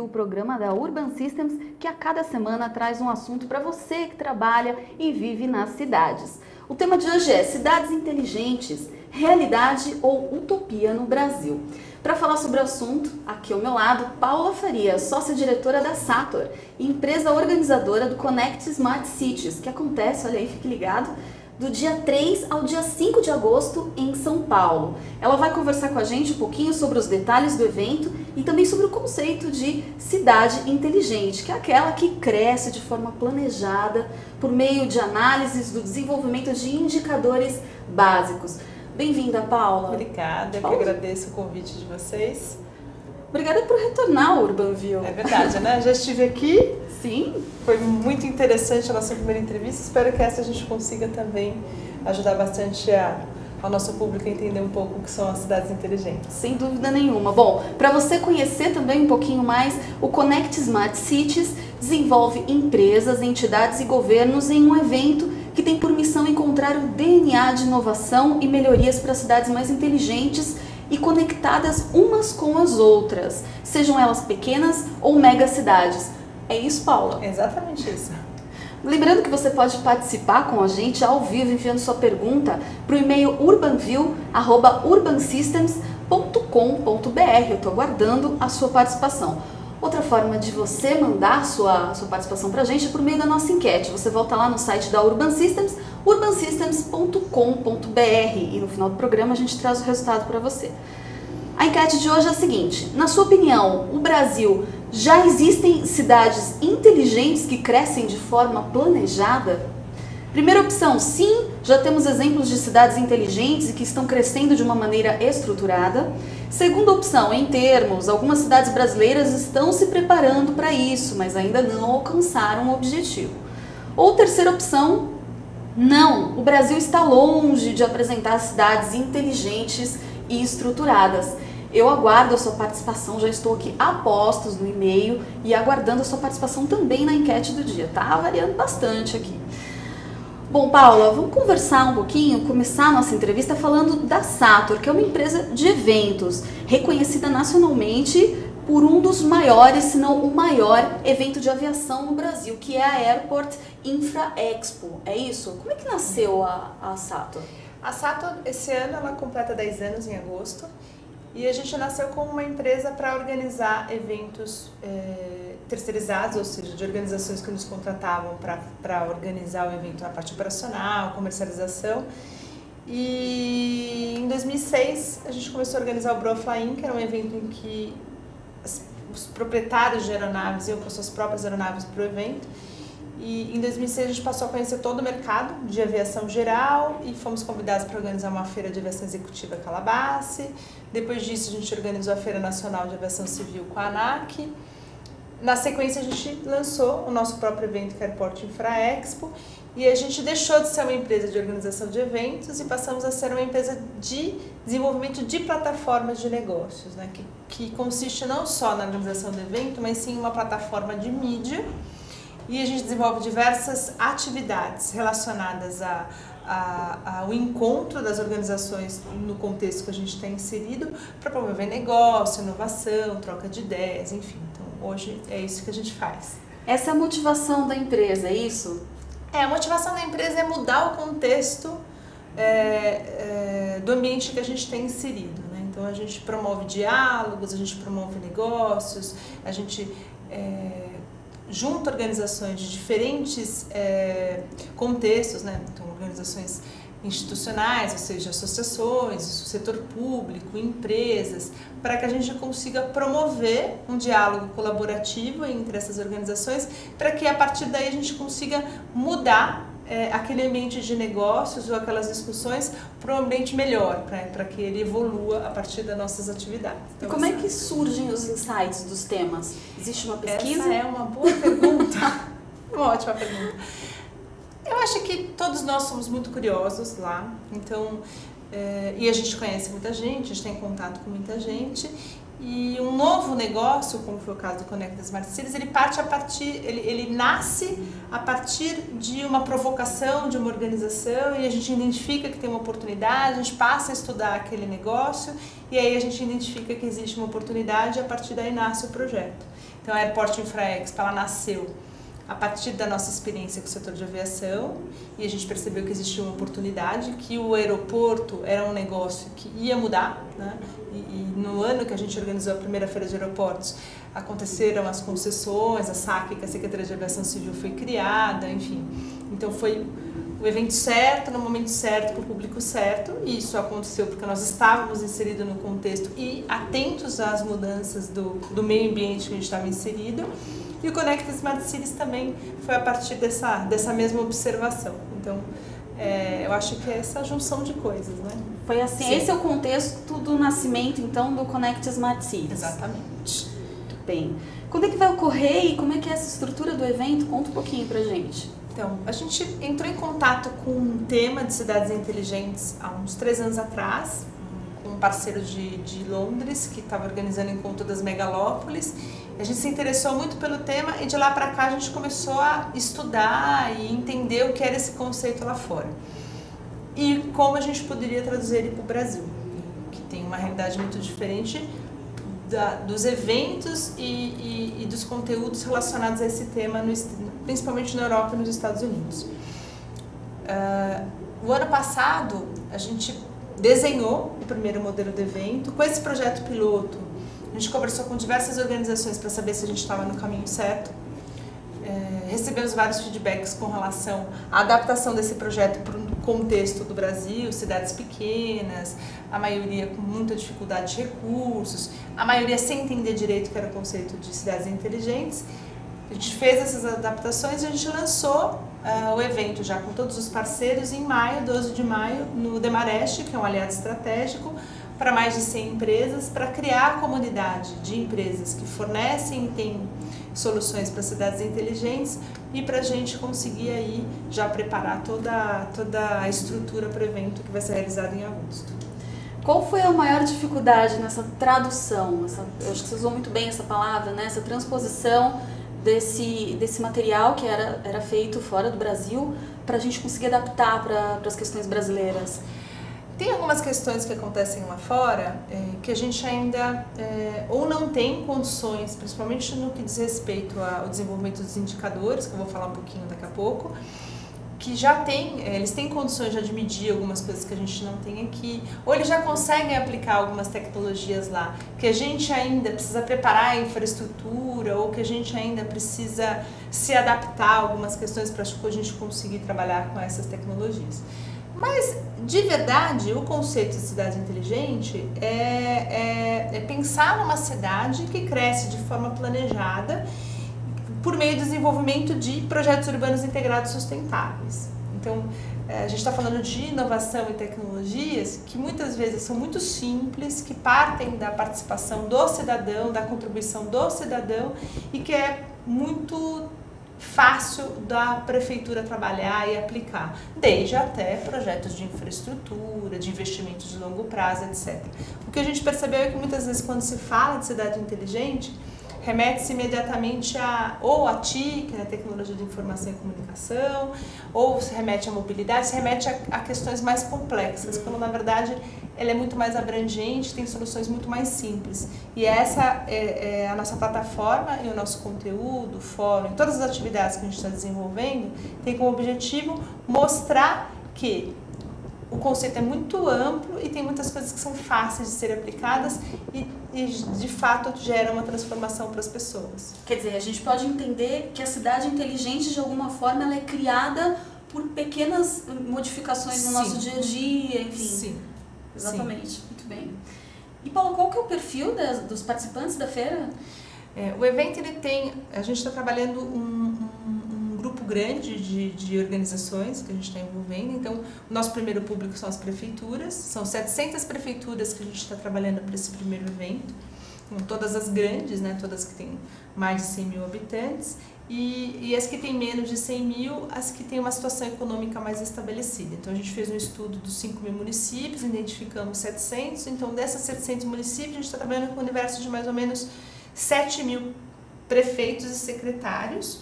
o programa da Urban Systems, que a cada semana traz um assunto para você que trabalha e vive nas cidades. O tema de hoje é cidades inteligentes, realidade ou utopia no Brasil. Para falar sobre o assunto, aqui ao meu lado, Paula Faria, sócia-diretora da Sator, empresa organizadora do Connect Smart Cities, que acontece, olha aí, fique ligado, do dia 3 ao dia 5 de agosto em São Paulo. Ela vai conversar com a gente um pouquinho sobre os detalhes do evento e também sobre o conceito de cidade inteligente, que é aquela que cresce de forma planejada por meio de análises do desenvolvimento de indicadores básicos. Bem-vinda, Paula. Obrigada, eu que agradeço o convite de vocês. Obrigada por retornar ao Urbanville. É verdade, né? Já estive aqui. Sim. Foi muito interessante a nossa primeira entrevista. Espero que essa a gente consiga também ajudar bastante ao nosso público a entender um pouco o que são as cidades inteligentes. Sem dúvida nenhuma. Bom, para você conhecer também um pouquinho mais, o Connect Smart Cities desenvolve empresas, entidades e governos em um evento que tem por missão encontrar o DNA de inovação e melhorias para cidades mais inteligentes e conectadas umas com as outras, sejam elas pequenas ou megacidades. É isso, Paula? É exatamente isso. Lembrando que você pode participar com a gente ao vivo enviando sua pergunta para o e-mail urbanville@urbansystems.com.br. Eu estou aguardando a sua participação. Outra forma de você mandar sua participação para a gente é por meio da nossa enquete. Você volta lá no site da Urban Systems, urbansystems.com.br, e no final do programa a gente traz o resultado para você. A enquete de hoje é a seguinte: na sua opinião, o Brasil já existem cidades inteligentes que crescem de forma planejada? Primeira opção, sim, já temos exemplos de cidades inteligentes e que estão crescendo de uma maneira estruturada. Segunda opção, em termos, algumas cidades brasileiras estão se preparando para isso, mas ainda não alcançaram o objetivo. Ou terceira opção, não, o Brasil está longe de apresentar cidades inteligentes e estruturadas. Eu aguardo a sua participação, já estou aqui a postos no e-mail e aguardando a sua participação também na enquete do dia, tá variando bastante aqui. Bom, Paula, vamos conversar um pouquinho, começar a nossa entrevista falando da Sator, que é uma empresa de eventos, reconhecida nacionalmente por um dos maiores, se não o maior evento de aviação no Brasil, que é a Airport Infra Expo. É isso? Como é que nasceu a Sator? A Sator, esse ano, ela completa 10 anos em agosto. E a gente nasceu como uma empresa para organizar eventos terceirizados, ou seja, de organizações que nos contratavam para organizar o evento na parte operacional, comercialização. E em 2006 a gente começou a organizar o Broa Fly-In, que era um evento em que os proprietários de aeronaves iam com suas próprias aeronaves para o evento. E em 2006 a gente passou a conhecer todo o mercado de aviação geral e fomos convidados para organizar uma feira de aviação executiva Calabasce. Depois disso a gente organizou a Feira Nacional de Aviação Civil com a ANAC. Na sequência a gente lançou o nosso próprio evento, que é a Airport Infra Expo, e a gente deixou de ser uma empresa de organização de eventos e passamos a ser uma empresa de desenvolvimento de plataformas de negócios, né? que consiste não só na organização do evento, mas sim uma plataforma de mídia. E a gente desenvolve diversas atividades relacionadas ao encontro das organizações no contexto que a gente tem inserido para promover negócio, inovação, troca de ideias, enfim. Então, hoje é isso que a gente faz. Essa é a motivação da empresa, é isso? A motivação da empresa é mudar o contexto do ambiente que a gente tem inserido, né? Então, a gente promove diálogos, a gente promove negócios, a gente junta organizações de diferentes contextos, né? Então, organizações institucionais, ou seja, associações, o setor público, empresas, para que a gente consiga promover um diálogo colaborativo entre essas organizações, para que a partir daí a gente consiga mudar aquele ambiente de negócios ou aquelas discussões para um ambiente melhor, para que ele evolua a partir das nossas atividades. Então, e como é que surgem os insights dos temas? Existe uma pesquisa? Essa é uma boa pergunta, uma ótima pergunta. Eu acho que todos nós somos muito curiosos lá, então, e a gente conhece muita gente, a gente tem contato com muita gente, e um novo negócio, como foi o caso do Connect Smart Cities, ele nasce a partir de uma provocação, de uma organização, e a gente identifica que tem uma oportunidade, a gente passa a estudar aquele negócio, e aí a gente identifica que existe uma oportunidade, e a partir daí nasce o projeto. Então a Airport Infra Expo, ela nasceu a partir da nossa experiência com o setor de aviação, e a gente percebeu que existia uma oportunidade, que o aeroporto era um negócio que ia mudar, né? E no ano que a gente organizou a primeira feira de aeroportos, aconteceram as concessões, a SAC, que a Secretaria de Aviação Civil foi criada, enfim. Então foi o evento certo, no momento certo, para o público certo, e isso aconteceu porque nós estávamos inseridos no contexto e atentos às mudanças do meio ambiente que a gente estava inserido. E o Connect Smart Cities também foi a partir dessa mesma observação. Então, eu acho que é essa junção de coisas, né? Foi assim, sim. Esse é o contexto do nascimento, então, do Connect Smart Cities. Exatamente. Muito bem. Quando é que vai ocorrer e como é que é essa estrutura do evento? Conta um pouquinho pra gente. Então, a gente entrou em contato com um tema de cidades inteligentes há uns 3 anos atrás, com um parceiro de Londres, que estava organizando o encontro das megalópolis. A gente se interessou muito pelo tema e de lá para cá a gente começou a estudar e entender o que era esse conceito lá fora. E como a gente poderia traduzir ele para o Brasil, que tem uma realidade muito diferente dos eventos e dos conteúdos relacionados a esse tema, principalmente na Europa e nos Estados Unidos. O ano passado a gente desenhou o primeiro modelo do evento. Com esse projeto piloto, a gente conversou com diversas organizações para saber se a gente estava no caminho certo. Recebemos vários feedbacks com relação à adaptação desse projeto para o contexto do Brasil, cidades pequenas, a maioria com muita dificuldade de recursos, a maioria sem entender direito o que era o conceito de cidades inteligentes. A gente fez essas adaptações e a gente lançou o evento já com todos os parceiros em maio, 12 de maio, no Demarest, que é um aliado estratégico, para mais de 100 empresas, para criar a comunidade de empresas que fornecem e têm soluções para cidades inteligentes e para a gente conseguir aí já preparar toda a estrutura para o evento que vai ser realizado em agosto. Qual foi a maior dificuldade nessa tradução? Eu acho que você usou muito bem essa palavra, né? Essa transposição desse material que era feito fora do Brasil para a gente conseguir adaptar para as questões brasileiras. Tem algumas questões que acontecem lá fora que a gente ainda ou não tem condições, principalmente no que diz respeito ao desenvolvimento dos indicadores, que eu vou falar um pouquinho daqui a pouco, que já eles têm condições já de medir algumas coisas que a gente não tem aqui, ou eles já conseguem aplicar algumas tecnologias lá, que a gente ainda precisa preparar a infraestrutura, ou que a gente ainda precisa se adaptar a algumas questões para a gente conseguir trabalhar com essas tecnologias. Mas, de verdade, o conceito de cidade inteligente é pensar numa cidade que cresce de forma planejada por meio do desenvolvimento de projetos urbanos integrados sustentáveis. Então, a gente está falando de inovação e tecnologias que muitas vezes são muito simples, que partem da participação do cidadão, da contribuição do cidadão e que é muito fácil da prefeitura trabalhar e aplicar, desde até projetos de infraestrutura, de investimentos de longo prazo, etc. O que a gente percebeu é que muitas vezes quando se fala de cidade inteligente, remete-se imediatamente ou a TIC, né, tecnologia de informação e comunicação, ou se remete à mobilidade, se remete a questões mais complexas, quando na verdade ela é muito mais abrangente, tem soluções muito mais simples. E essa é a nossa plataforma e o nosso conteúdo, o fórum, todas as atividades que a gente está desenvolvendo, tem como objetivo mostrar que o conceito é muito amplo e tem muitas coisas que são fáceis de serem aplicadas e de fato gera uma transformação para as pessoas. Quer dizer, a gente pode entender que a cidade inteligente de alguma forma ela é criada por pequenas modificações no nosso dia a dia, enfim. Sim. Exatamente, sim. Muito bem. E Paulo, qual que é o perfil dos participantes da feira? O evento ele tem, a gente está trabalhando um grupo grande de organizações que a gente está envolvendo. Então, o nosso primeiro público são as prefeituras, são 700 prefeituras que a gente está trabalhando para esse primeiro evento, todas as grandes, né, todas que têm mais de 100 mil habitantes, e as que têm menos de 100 mil, as que têm uma situação econômica mais estabelecida. Então, a gente fez um estudo dos 5 mil municípios, identificamos 700, então dessas 700 municípios, a gente está trabalhando com um universo de mais ou menos 7 mil prefeitos e secretários.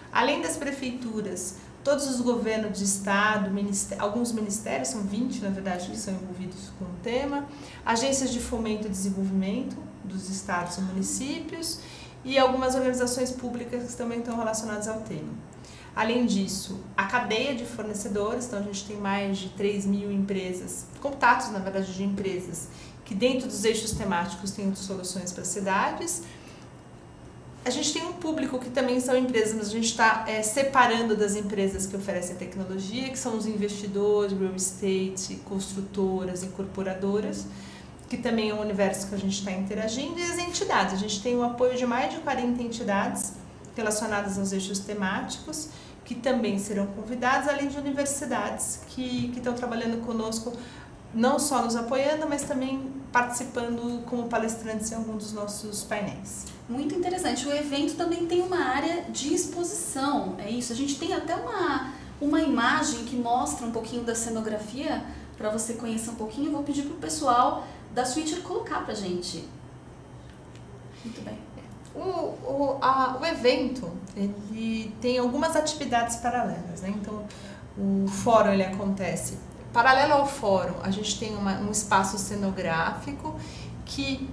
Além das prefeituras, todos os governos de estado, alguns ministérios, são 20 na verdade, que são envolvidos com o tema, agências de fomento e desenvolvimento dos estados e municípios e algumas organizações públicas que também estão relacionadas ao tema. Além disso, a cadeia de fornecedores, então a gente tem mais de 3.000 empresas, contatos na verdade de empresas, que dentro dos eixos temáticos têm soluções para cidades. A gente tem um público que também são empresas, mas a gente está separando das empresas que oferecem tecnologia, que são os investidores, real estate, construtoras, incorporadoras, que também é um universo que a gente está interagindo, e as entidades. A gente tem o apoio de mais de 40 entidades relacionadas aos eixos temáticos, que também serão convidadas, além de universidades que estão trabalhando conosco, não só nos apoiando, mas também participando como palestrantes em algum dos nossos painéis. Muito interessante. O evento também tem uma área de exposição, é isso? A gente tem até uma imagem que mostra um pouquinho da cenografia, para você conhecer um pouquinho. Eu vou pedir para o pessoal da Switcher colocar para a gente. Muito bem. O evento, ele tem algumas atividades paralelas, né? Então, o fórum ele acontece paralelo ao fórum. A gente tem um espaço cenográfico que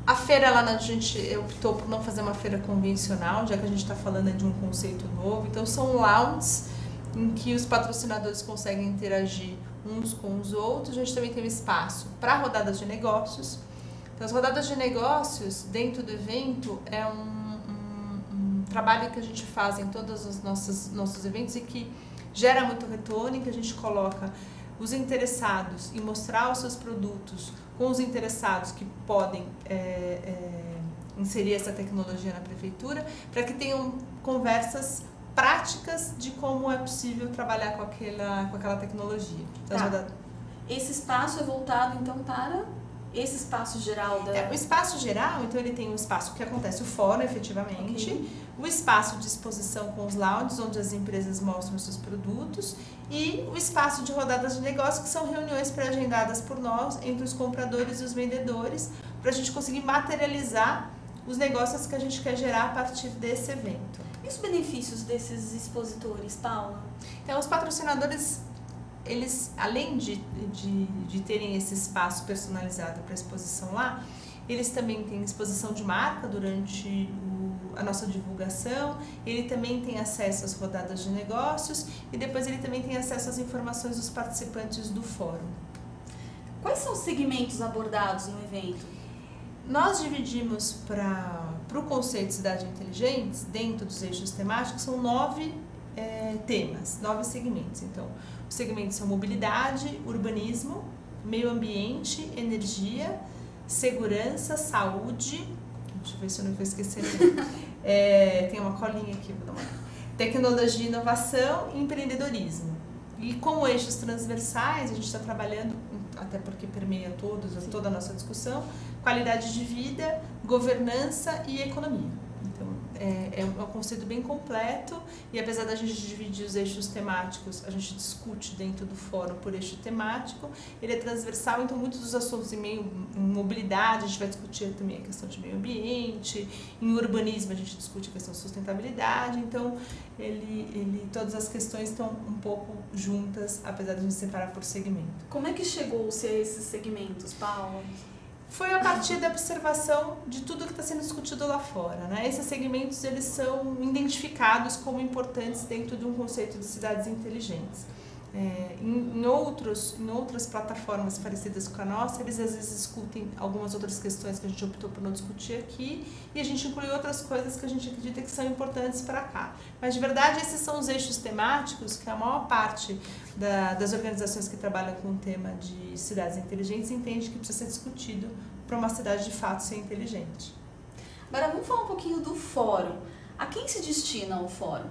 a feira lá a gente optou por não fazer uma feira convencional, já que a gente está falando de um conceito novo. Então são lounges em que os patrocinadores conseguem interagir uns com os outros. A gente também tem um espaço para rodadas de negócios. Então, as rodadas de negócios dentro do evento é um trabalho que a gente faz em todos os nossos eventos e que gera muito retorno, em que a gente coloca os interessados em mostrar os seus produtos com os interessados que podem inserir essa tecnologia na prefeitura, para que tenham conversas práticas de como é possível trabalhar com aquela tecnologia. Então, tá. Esse espaço é voltado então para esse espaço geral da... o espaço geral, então ele tem um espaço que acontece o fórum efetivamente, okay. O espaço de exposição com os lounges, onde as empresas mostram seus produtos, e o espaço de rodadas de negócio, que são reuniões pré-agendadas por nós, entre os compradores e os vendedores, para a gente conseguir materializar os negócios que a gente quer gerar a partir desse evento. E os benefícios desses expositores, Paula? Então, os patrocinadores, eles, além de terem esse espaço personalizado para exposição lá, eles também têm exposição de marca durante a nossa divulgação, ele também tem acesso às rodadas de negócios e depois ele também tem acesso às informações dos participantes do fórum. Quais são os segmentos abordados no evento? Nós dividimos para o conceito de cidade inteligente, dentro dos eixos temáticos, são 9 temas, 9 segmentos. Então, os segmentos são mobilidade, urbanismo, meio ambiente, energia, segurança, saúde, deixa eu ver se eu não vou esquecer tem uma colinha aqui, vou dar uma... tecnologia, inovação e empreendedorismo. E como eixos transversais, a gente está trabalhando, até porque permeia toda a nossa discussão, qualidade de vida, governança e economia. Então, é um conceito bem completo e apesar da gente dividir os eixos temáticos, a gente discute dentro do fórum por eixo temático, ele é transversal, então muitos dos assuntos em mobilidade, a gente vai discutir também a questão de meio ambiente, em urbanismo a gente discute a questão de sustentabilidade, então todas as questões estão um pouco juntas, apesar de a gente separar por segmento. Como é que chegou-se a esses segmentos, Paula? Foi a partir da observação de tudo que está sendo discutido lá fora, né? Esses segmentos eles são identificados como importantes dentro de um conceito de cidades inteligentes. Em outras plataformas parecidas com a nossa, eles às vezes discutem algumas outras questões que a gente optou por não discutir aqui e a gente inclui outras coisas que a gente acredita que são importantes para cá. Mas, de verdade, esses são os eixos temáticos que a maior parte das organizações que trabalham com o tema de cidades inteligentes entende que precisa ser discutido para uma cidade de fato ser inteligente. Agora, vamos falar um pouquinho do fórum. A quem se destina o fórum?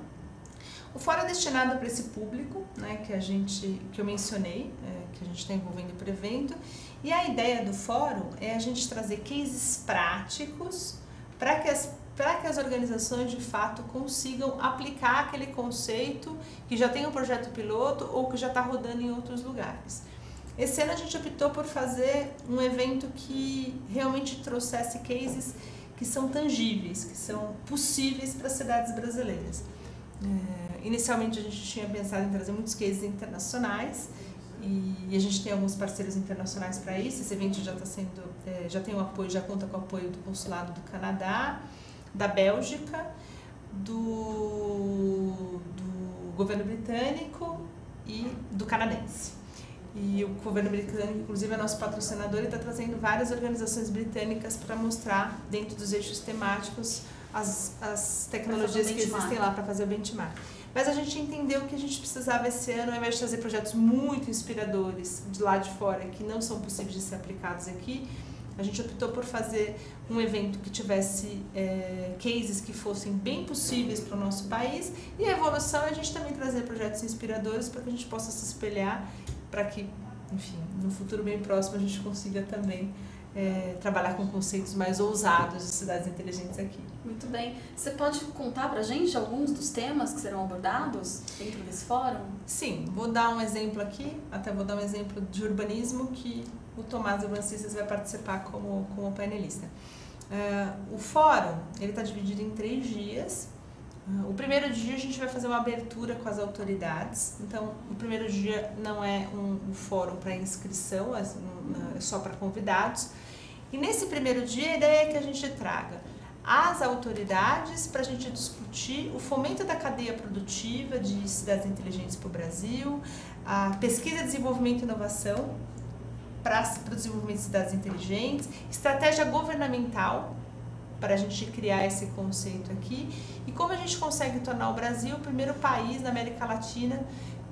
O fórum é destinado para esse público, né, que eu mencionei, que a gente está envolvendo para o evento. E a ideia do fórum é a gente trazer cases práticos para que as organizações de fato consigam aplicar aquele conceito que já tem um projeto piloto ou que já está rodando em outros lugares. Esse ano a gente optou por fazer um evento que realmente trouxesse cases que são tangíveis, que são possíveis para as cidades brasileiras. Inicialmente a gente tinha pensado em trazer muitos cases internacionais e a gente tem alguns parceiros internacionais para isso. Esse evento já está sendo, já tem o apoio, já conta com o apoio do Consulado do Canadá, da Bélgica, do governo britânico e do canadense. E o governo britânico, inclusive, é nosso patrocinador e está trazendo várias organizações britânicas para mostrar, dentro dos eixos temáticos, as tecnologias que existem lá para fazer o benchmark. Mas a gente entendeu que a gente precisava esse ano, ao invés de trazer projetos muito inspiradores de lá de fora, que não são possíveis de ser aplicados aqui, a gente optou por fazer um evento que tivesse cases que fossem bem possíveis para o nosso país, e a evolução é a gente também trazer projetos inspiradores para que a gente possa se espelhar, para que, enfim, no futuro bem próximo a gente consiga também trabalhar com conceitos mais ousados de cidades inteligentes aqui. Muito bem. Você pode contar para a gente alguns dos temas que serão abordados dentro desse fórum? Sim, vou dar um exemplo aqui, até vou dar um exemplo de urbanismo que o Tomás Urban Systems vai participar como painelista. O fórum está dividido em 3 dias. O primeiro dia a gente vai fazer uma abertura com as autoridades. Então, o primeiro dia não é um fórum para inscrição, é só para convidados. E nesse primeiro dia a ideia é que a gente traga as autoridades para a gente discutir o fomento da cadeia produtiva de cidades inteligentes para o Brasil, a pesquisa, desenvolvimento e inovação para o desenvolvimento de cidades inteligentes, estratégia governamental para a gente criar esse conceito aqui e como a gente consegue tornar o Brasil o primeiro país na América Latina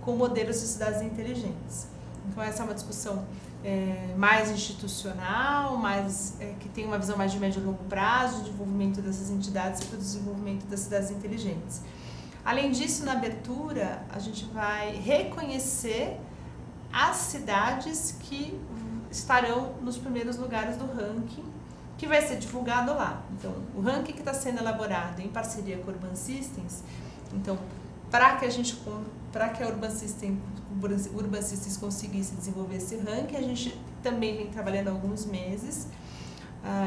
com modelos de cidades inteligentes. Então essa é uma discussão mais institucional, que tem uma visão mais de médio e longo prazo, de desenvolvimento dessas entidades para o desenvolvimento das cidades inteligentes. Além disso, na abertura, a gente vai reconhecer as cidades que estarão nos primeiros lugares do ranking, que vai ser divulgado lá. Então, o ranking que está sendo elaborado em parceria com a Urban Systems, então, para que a Urban Systems conseguisse desenvolver esse ranking, a gente também vem trabalhando há alguns meses,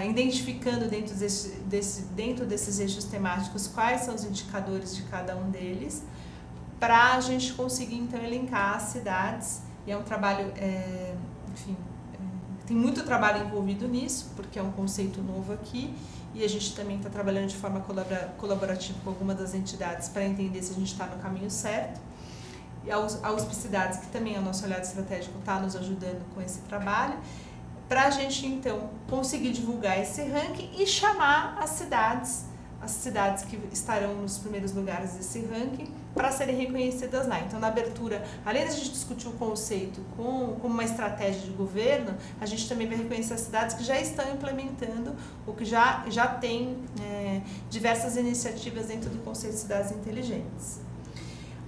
identificando dentro desses eixos temáticos quais são os indicadores de cada um deles, para a gente conseguir, então, elencar as cidades. E é um trabalho, enfim, tem muito trabalho envolvido nisso, porque é um conceito novo aqui, e a gente também está trabalhando de forma colaborativa com algumas das entidades para entender se a gente está no caminho certo. E a Auspiciedades, que também é o nosso olhar estratégico, está nos ajudando com esse trabalho, para a gente, então, conseguir divulgar esse ranking e chamar as cidades que estarão nos primeiros lugares desse ranking para serem reconhecidas lá. Então, na abertura, além de a gente discutir o conceito como uma estratégia de governo, a gente também vai reconhecer as cidades que já estão implementando ou que já têm diversas iniciativas dentro do conceito de cidades inteligentes.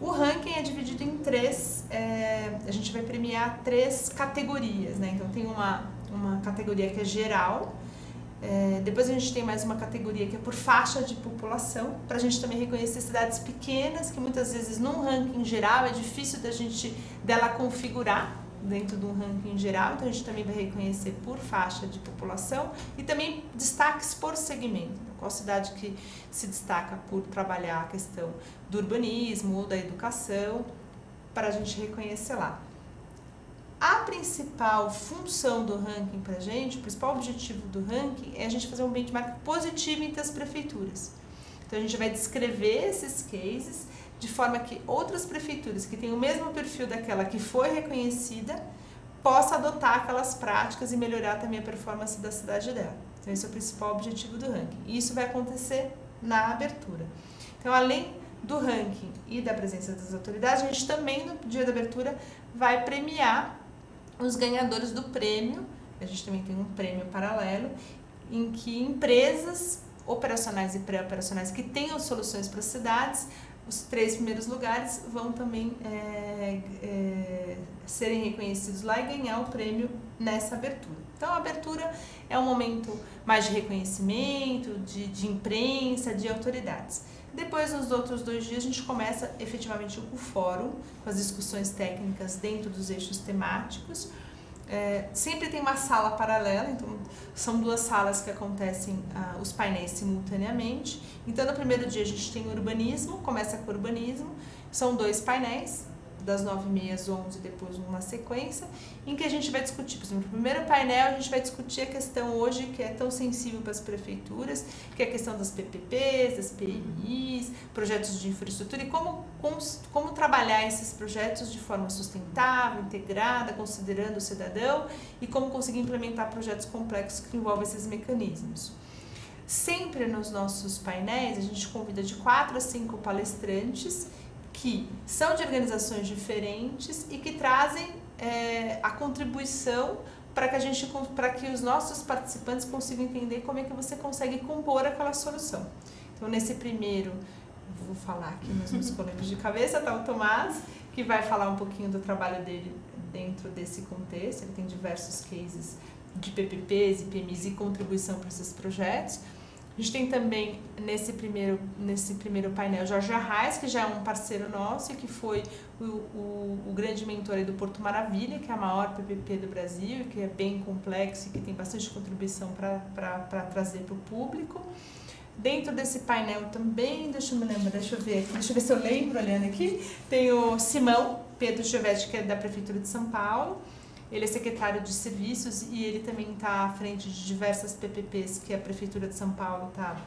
O ranking é dividido em 3, a gente vai premiar 3 categorias, né? Então, tem uma categoria que é geral. Depois a gente tem mais uma categoria que é por faixa de população, para a gente também reconhecer cidades pequenas, que muitas vezes num ranking geral é difícil dela configurar dentro de um ranking geral, então a gente também vai reconhecer por faixa de população e também destaques por segmento, qual cidade que se destaca por trabalhar a questão do urbanismo ou da educação, para a gente reconhecer lá. A principal função do ranking para a gente, o principal objetivo do ranking é a gente fazer um benchmark positivo entre as prefeituras. Então a gente vai descrever esses cases de forma que outras prefeituras que têm o mesmo perfil daquela que foi reconhecida possam adotar aquelas práticas e melhorar também a performance da cidade dela. Então esse é o principal objetivo do ranking. E isso vai acontecer na abertura. Então, além do ranking e da presença das autoridades, a gente também no dia da abertura vai premiar os ganhadores do prêmio. A gente também tem um prêmio paralelo em que empresas operacionais e pré-operacionais que tenham soluções para as cidades, os 3 primeiros lugares vão também serem reconhecidos lá e ganhar o prêmio nessa abertura. Então, a abertura é um momento mais de reconhecimento, de imprensa, de autoridades. Depois, nos outros 2 dias, a gente começa efetivamente o fórum, com as discussões técnicas dentro dos eixos temáticos. Sempre tem uma sala paralela, então são 2 salas que acontecem os painéis simultaneamente. Então, no primeiro dia a gente tem urbanismo, começa com urbanismo, são 2 painéis. das 9h30 às 11h, depois uma sequência, em que a gente vai discutir, por exemplo, no primeiro painel a gente vai discutir a questão hoje que é tão sensível para as prefeituras, que é a questão das PPPs, das PMIs, projetos de infraestrutura e como trabalhar esses projetos de forma sustentável, integrada, considerando o cidadão e como conseguir implementar projetos complexos que envolvem esses mecanismos. Sempre nos nossos painéis a gente convida de 4 a 5 palestrantes que são de organizações diferentes e que trazem a contribuição para que os nossos participantes consigam entender como é que você consegue compor aquela solução. Então, nesse primeiro, vou falar aqui nos meus colegas de cabeça, tá o Tomás, que vai falar um pouquinho do trabalho dele dentro desse contexto. Ele tem diversos cases de PPPs e PMIs e contribuição para esses projetos. A gente tem também, nesse primeiro painel, Jorge Arraes, que já é um parceiro nosso e que foi o grande mentor aí do Porto Maravilha, que é a maior PPP do Brasil, que é bem complexo e que tem bastante contribuição para trazer para o público. Dentro desse painel também, deixa eu ver se eu lembro, olhando aqui, tem o Simão Pedro Giovetti, que é da Prefeitura de São Paulo. Ele é secretário de serviços e ele também está à frente de diversas PPPs que a Prefeitura de São Paulo está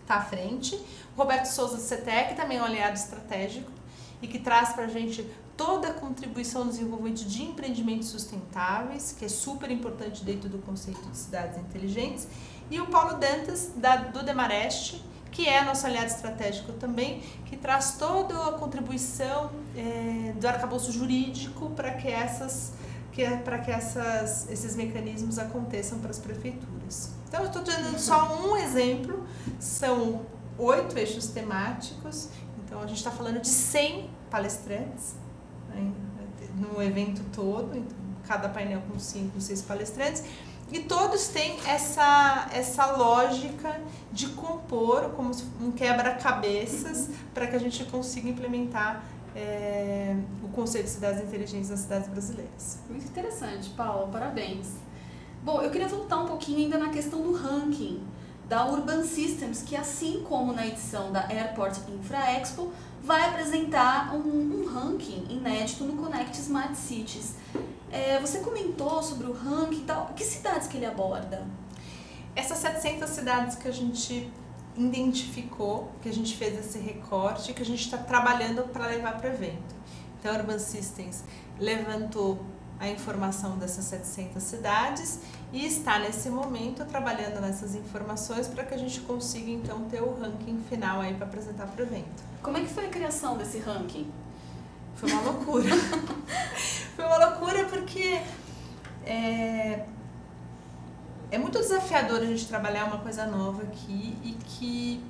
à frente. O Roberto Souza do CETEC, que também é um aliado estratégico e que traz para a gente toda a contribuição no desenvolvimento de empreendimentos sustentáveis, que é super importante dentro do conceito de cidades inteligentes. E o Paulo Dantas, do Demarest, que é nosso aliado estratégico também, que traz toda a contribuição do arcabouço jurídico para que esses mecanismos aconteçam para as prefeituras. Então, eu estou dando só um exemplo, são 8 eixos temáticos, então a gente está falando de 100 palestrantes, né, no evento todo, então, cada painel com 5, 6 palestrantes, e todos têm essa lógica de compor como um quebra-cabeças para que a gente consiga implementar o conceito de cidades inteligentes nas cidades brasileiras. Muito interessante, Paula, parabéns. Bom, eu queria voltar um pouquinho ainda na questão do ranking da Urban Systems, que assim como na edição da Airport Infra Expo, vai apresentar um ranking inédito no Connect Smart Cities. Você comentou sobre o ranking e tal, que cidades que ele aborda? Essas 700 cidades que a gente identificou, que a gente fez esse recorte, que a gente está trabalhando para levar para o evento. Então, a Urban Systems levantou a informação dessas 700 cidades e está, nesse momento, trabalhando nessas informações para que a gente consiga, então, ter o ranking final aí para apresentar para o evento. Como é que foi a criação desse ranking? Foi uma loucura. Foi uma loucura porque é muito desafiador a gente trabalhar uma coisa nova aqui e que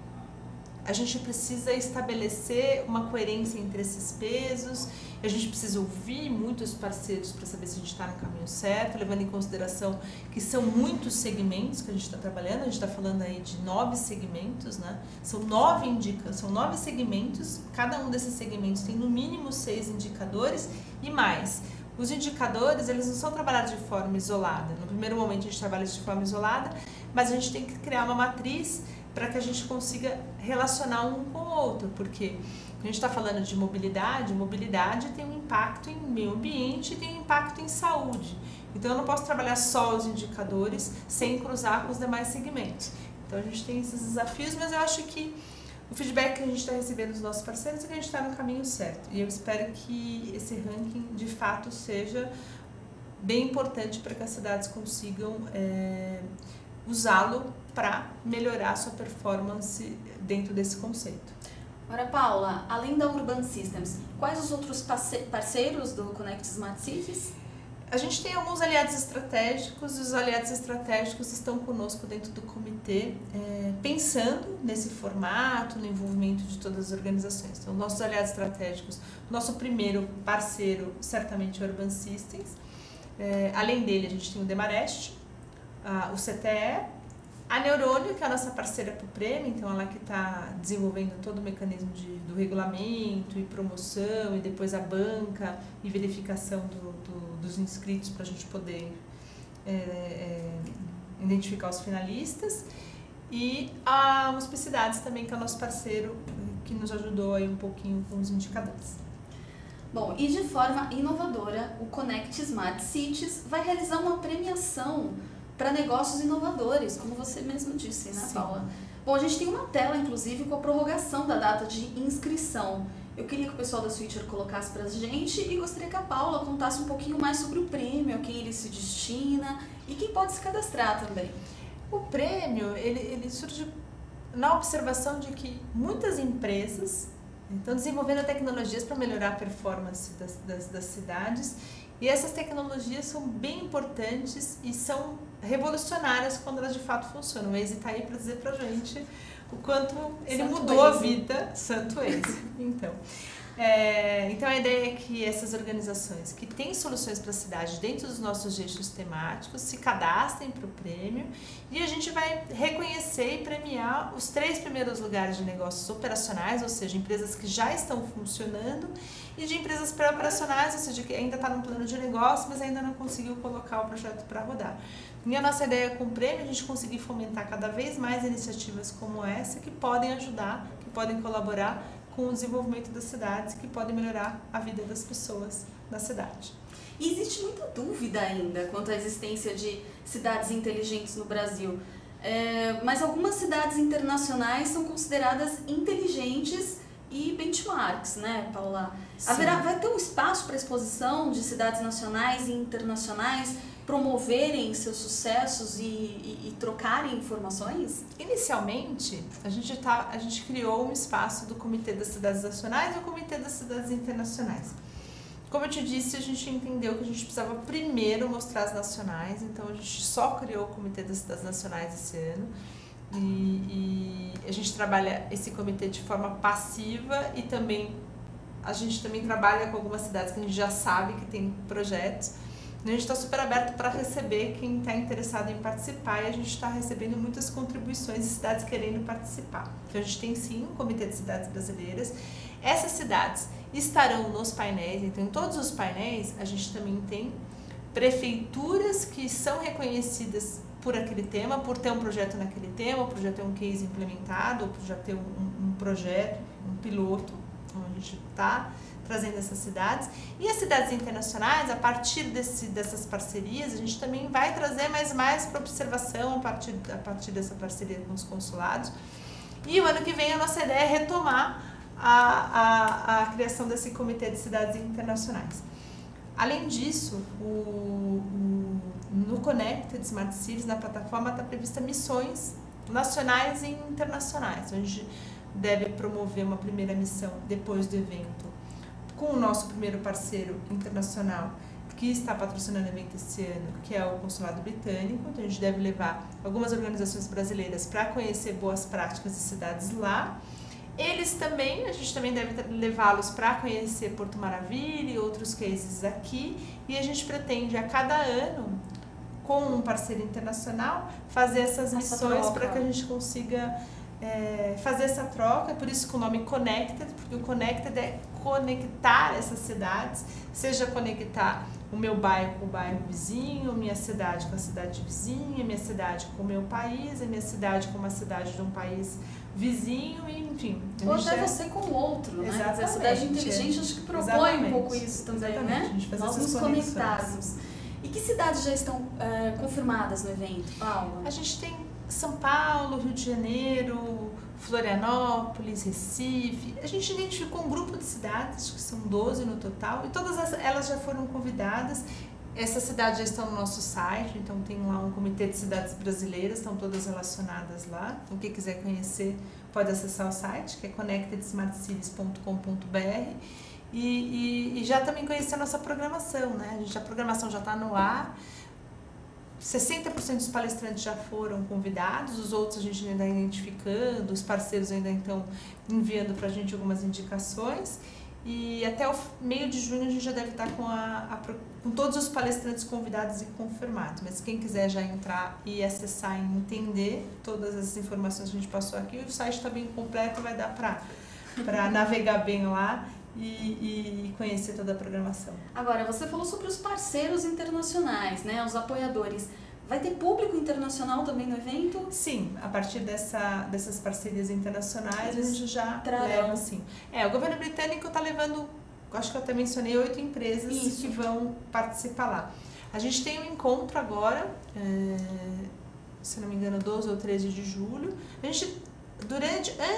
a gente precisa estabelecer uma coerência entre esses pesos, a gente precisa ouvir muitos parceiros para saber se a gente está no caminho certo, levando em consideração que são muitos segmentos que a gente está trabalhando, a gente está falando aí de 9 segmentos, né? São 9 segmentos, cada um desses segmentos tem no mínimo 6 indicadores e mais. Os indicadores, eles não são trabalhados de forma isolada. No primeiro momento a gente trabalha de forma isolada, mas a gente tem que criar uma matriz para que a gente consiga relacionar um com o outro, porque a gente está falando de mobilidade tem um impacto em meio ambiente e tem um impacto em saúde. Então eu não posso trabalhar só os indicadores sem cruzar com os demais segmentos. Então a gente tem esses desafios, mas eu acho que o feedback que a gente está recebendo dos nossos parceiros é que a gente está no caminho certo. E eu espero que esse ranking, de fato, seja bem importante para que as cidades consigam usá-lo para melhorar a sua performance dentro desse conceito. Agora, Paula, além da Urban Systems, quais os outros parceiros do Connect Smart Cities? A gente tem alguns aliados estratégicos e os aliados estratégicos estão conosco dentro do comitê, pensando nesse formato, no envolvimento de todas as organizações. Então, nossos aliados estratégicos, nosso primeiro parceiro, certamente, é o Urban Systems. Além dele, a gente tem o Demarest, o CTE, a Neurônio, que é a nossa parceira para o prêmio, então ela que está desenvolvendo todo o mecanismo do regulamento e promoção, e depois a banca e verificação dos inscritos para a gente poder identificar os finalistas. E a Hospicidades também, que é o nosso parceiro, que nos ajudou aí um pouquinho com os indicadores. Bom, e de forma inovadora, o Connect Smart Cities vai realizar uma premiação para negócios inovadores, como você mesmo disse, né, Sim. Paula? Bom, a gente tem uma tela, inclusive, com a prorrogação da data de inscrição. Eu queria que o pessoal da Switcher colocasse para a gente e gostaria que a Paula contasse um pouquinho mais sobre o prêmio, a quem ele se destina e quem pode se cadastrar também. O prêmio, ele surge na observação de que muitas empresas estão desenvolvendo tecnologias para melhorar a performance das cidades, e essas tecnologias são bem importantes e são revolucionárias quando elas de fato funcionam. O Waze está aí para dizer para a gente o quanto ele Santo mudou Waze. a vida, Santo Waze. Então a ideia é que essas organizações que têm soluções para a cidade dentro dos nossos eixos temáticos se cadastrem para o prêmio, e a gente vai reconhecer e premiar os 3 primeiros lugares de negócios operacionais, ou seja, empresas que já estão funcionando, e de empresas pré-operacionais, ou seja, que ainda está no plano de negócio, mas ainda não conseguiu colocar o projeto para rodar. E a nossa ideia com o prêmio é a gente conseguir fomentar cada vez mais iniciativas como essa, que podem ajudar, que podem colaborar com o desenvolvimento das cidades, que podem melhorar a vida das pessoas na cidade. E existe muita dúvida ainda quanto à existência de cidades inteligentes no Brasil. Mas algumas cidades internacionais são consideradas inteligentes e benchmarks, né, Paula? Vai ter um espaço para exposição de cidades nacionais e internacionais promoverem seus sucessos e trocarem informações? Inicialmente, a gente criou um espaço do Comitê das Cidades Nacionais e o Comitê das Cidades Internacionais. Como eu te disse, a gente entendeu que a gente precisava primeiro mostrar as nacionais, então a gente só criou o Comitê das Cidades Nacionais esse ano. E a gente trabalha esse comitê de forma passiva, e também a gente também trabalha com algumas cidades que a gente já sabe que tem projetos. A gente está super aberto para receber quem está interessado em participar, e a gente está recebendo muitas contribuições de cidades querendo participar. Então a gente tem sim um comitê de cidades brasileiras. Essas cidades estarão nos painéis, então em todos os painéis a gente também tem prefeituras que são reconhecidas por aquele tema, por ter um projeto naquele tema, por já ter um case implementado, ou por já ter um projeto, um piloto, onde a gente está trazendo essas cidades. E as cidades internacionais, a partir dessas parcerias, a gente também vai trazer mais para observação a partir dessa parceria com os consulados. E o ano que vem a nossa ideia é retomar a criação desse comitê de cidades internacionais. Além disso, no Connected Smart Cities, na plataforma, está prevista missões nacionais e internacionais. A gente deve promover uma primeira missão depois do evento com o nosso primeiro parceiro internacional que está patrocinando o evento esse ano, que é o Consulado Britânico. Então a gente deve levar algumas organizações brasileiras para conhecer boas práticas de cidades lá. A gente também deve levá-los para conhecer Porto Maravilha e outros cases aqui, e a gente pretende a cada ano, com um parceiro internacional, fazer essas missões para que a gente consiga fazer essa troca. Por isso que o nome Connected, porque o Connected é conectar essas cidades, seja conectar o meu bairro com o bairro vizinho, minha cidade com a cidade vizinha, minha cidade com o meu país, a minha cidade com uma cidade de um país vizinho, enfim. Ou até você com o outro, né? Exatamente. A cidade inteligente acho que propõe um pouco isso também, né? Nós nos conectarmos. E que cidades já estão confirmadas no evento, Paula? A gente tem São Paulo, Rio de Janeiro, Florianópolis, Recife. A gente identificou um grupo de cidades, que são 12 no total, e todas elas já foram convidadas. Essas cidades já estão no nosso site, então tem lá um comitê de cidades brasileiras, estão todas relacionadas lá. Então quem quiser conhecer pode acessar o site, que é connectedsmartcities.com.br, e já também conhecer a nossa programação, né? A programação já está no ar. 60% dos palestrantes já foram convidados, os outros a gente ainda está identificando, os parceiros ainda estão enviando para a gente algumas indicações, e até o meio de junho a gente já deve estar com todos os palestrantes convidados e confirmados. Mas quem quiser já entrar e acessar e entender todas as informações que a gente passou aqui, o site está bem completo, vai dar para navegar bem lá e conhecer toda a programação. Agora, você falou sobre os parceiros internacionais, né, os apoiadores. Vai ter público internacional também no evento? Sim, a partir dessas parcerias internacionais a gente já trarão. leva, sim. O governo britânico está levando acho que eu até mencionei 8 empresas que vão participar lá. A gente tem um encontro agora, se não me engano, 12 ou 13 de julho. A gente,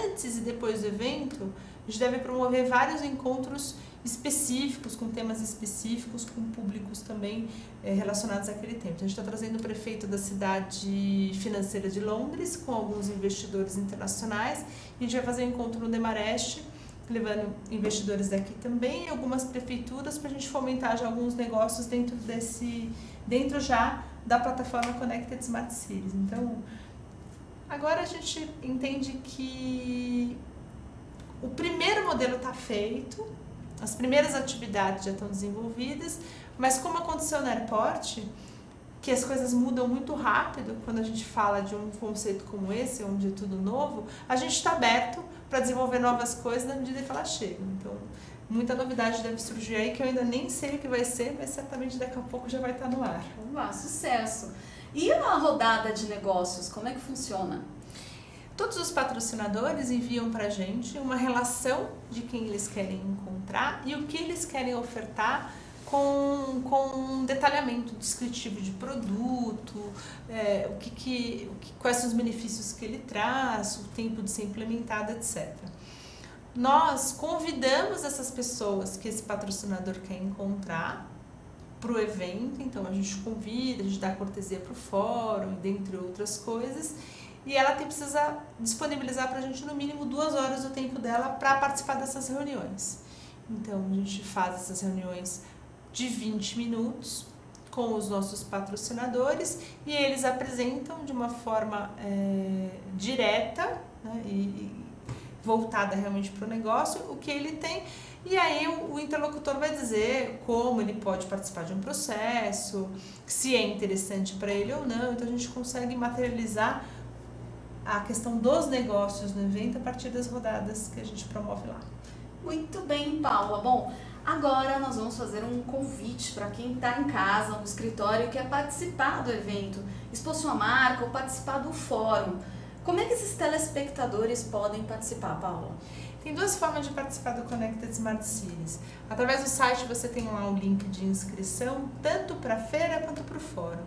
antes e depois do evento, a gente deve promover vários encontros específicos, com temas específicos, com públicos também relacionados àquele tempo. Então, a gente está trazendo o prefeito da cidade financeira de Londres, com alguns investidores internacionais, e a gente vai fazer um encontro no Demarest, levando investidores daqui também, e algumas prefeituras, para a gente fomentar já alguns negócios dentro já da plataforma Connected Smart Cities. Então, agora a gente entende que o primeiro modelo está feito, as primeiras atividades já estão desenvolvidas, mas como aconteceu no aeroporto, que as coisas mudam muito rápido quando a gente fala de um conceito como esse, onde é tudo novo, a gente está aberto para desenvolver novas coisas na medida que elas chegam. Então, muita novidade deve surgir aí, que eu ainda nem sei o que vai ser, mas certamente daqui a pouco já vai estar no ar. Sucesso! E a rodada de negócios, como é que funciona? Todos os patrocinadores enviam para a gente uma relação de quem eles querem encontrar e o que eles querem ofertar com um detalhamento descritivo de produto, quais são os benefícios que ele traz, o tempo de ser implementado, etc. Nós convidamos essas pessoas que esse patrocinador quer encontrar para o evento, então a gente convida, a gente dá cortesia para o fórum, dentre outras coisas, e ela precisa disponibilizar para a gente no mínimo 2 horas do tempo dela para participar dessas reuniões. Então a gente faz essas reuniões de 20 minutos com os nossos patrocinadores e eles apresentam de uma forma direta, né, e voltada realmente para o negócio, o que ele tem, e aí o interlocutor vai dizer como ele pode participar de um processo, se é interessante para ele ou não. Então a gente consegue materializar a questão dos negócios no evento a partir das rodadas que a gente promove lá. Muito bem, Paula. Bom, agora nós vamos fazer um convite para quem está em casa, no escritório, e quer participar do evento, expor sua marca ou participar do fórum. Como é que esses telespectadores podem participar, Paula? Tem 2 formas de participar do Connected Smart Cities. Através do site você tem lá um link de inscrição, tanto para a feira quanto para o fórum.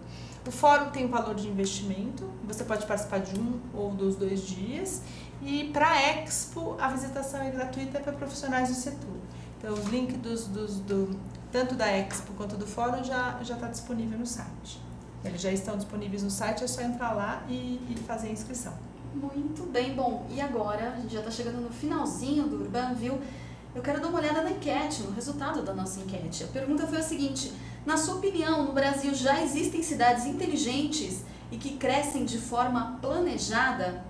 O fórum tem valor de investimento, você pode participar de um ou dos 2 dias. E para a Expo, a visitação é gratuita para profissionais do setor. Então, os links tanto da Expo quanto do fórum já está disponível no site. Eles já estão disponíveis no site, é só entrar lá e fazer a inscrição. Muito bem, bom, e agora a gente já está chegando no finalzinho do Urbanville. Eu quero dar uma olhada na enquete, no resultado da nossa enquete. A pergunta foi a seguinte: na sua opinião, no Brasil já existem cidades inteligentes e que crescem de forma planejada?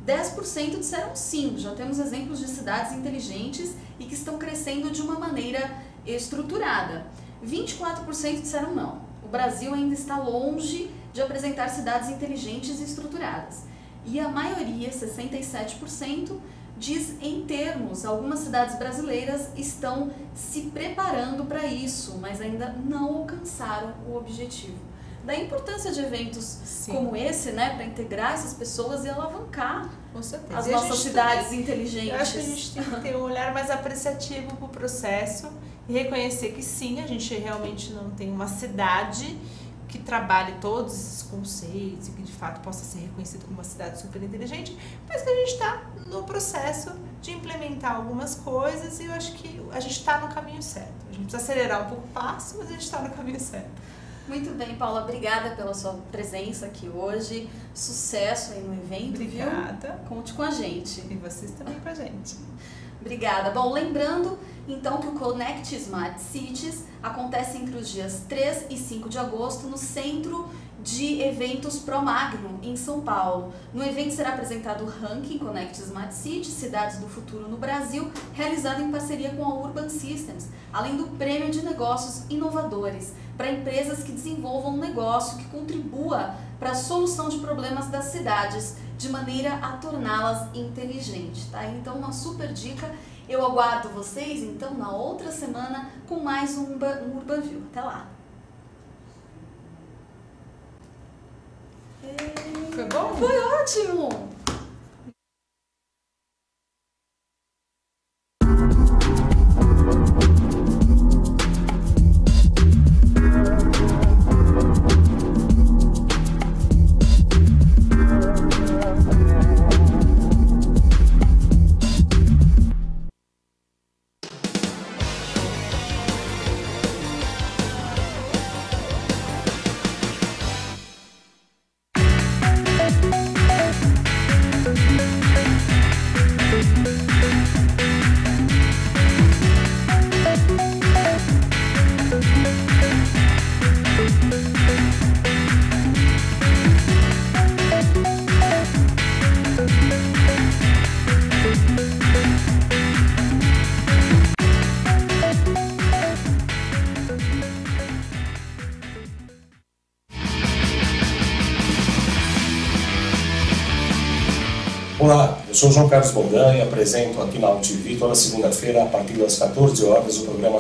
10% disseram sim, já temos exemplos de cidades inteligentes e que estão crescendo de uma maneira estruturada. 24% disseram não. O Brasil ainda está longe de apresentar cidades inteligentes e estruturadas. E a maioria, 67%, diz em termos, algumas cidades brasileiras estão se preparando para isso, mas ainda não alcançaram o objetivo. Da importância de eventos Sim. como esse, né, para integrar essas pessoas e alavancar as nossas cidades inteligentes. Eu acho que a gente tem que ter um olhar mais apreciativo para o processo e reconhecer que sim, a gente realmente não tem uma cidade que trabalhe todos esses conceitos e que de fato possa ser reconhecido como uma cidade super inteligente, mas que a gente está no processo de implementar algumas coisas e eu acho que a gente está no caminho certo. A gente precisa acelerar um pouco o passo, mas a gente está no caminho certo. Muito bem, Paula, obrigada pela sua presença aqui hoje. Sucesso aí no evento, Obrigada. Viu? Conte com a gente. E vocês também com a gente. Obrigada. Bom, lembrando então que o Connect Smart Cities acontece entre os dias 3 e 5 de agosto no Centro de Eventos Promagno, em São Paulo. No evento será apresentado o ranking Connect Smart Cities, Cidades do Futuro no Brasil, realizado em parceria com a Urban Systems, além do Prêmio de Negócios Inovadores, para empresas que desenvolvam um negócio que contribua para a solução de problemas das cidades, de maneira a torná-las inteligentes, tá? Então, uma super dica. Eu aguardo vocês, então, na outra semana com mais um Urbanville. Até lá! Foi bom? Foi ótimo! Olá, eu sou João Carlos Boldan e apresento aqui na UTV toda segunda-feira, a partir das 14 horas, o programa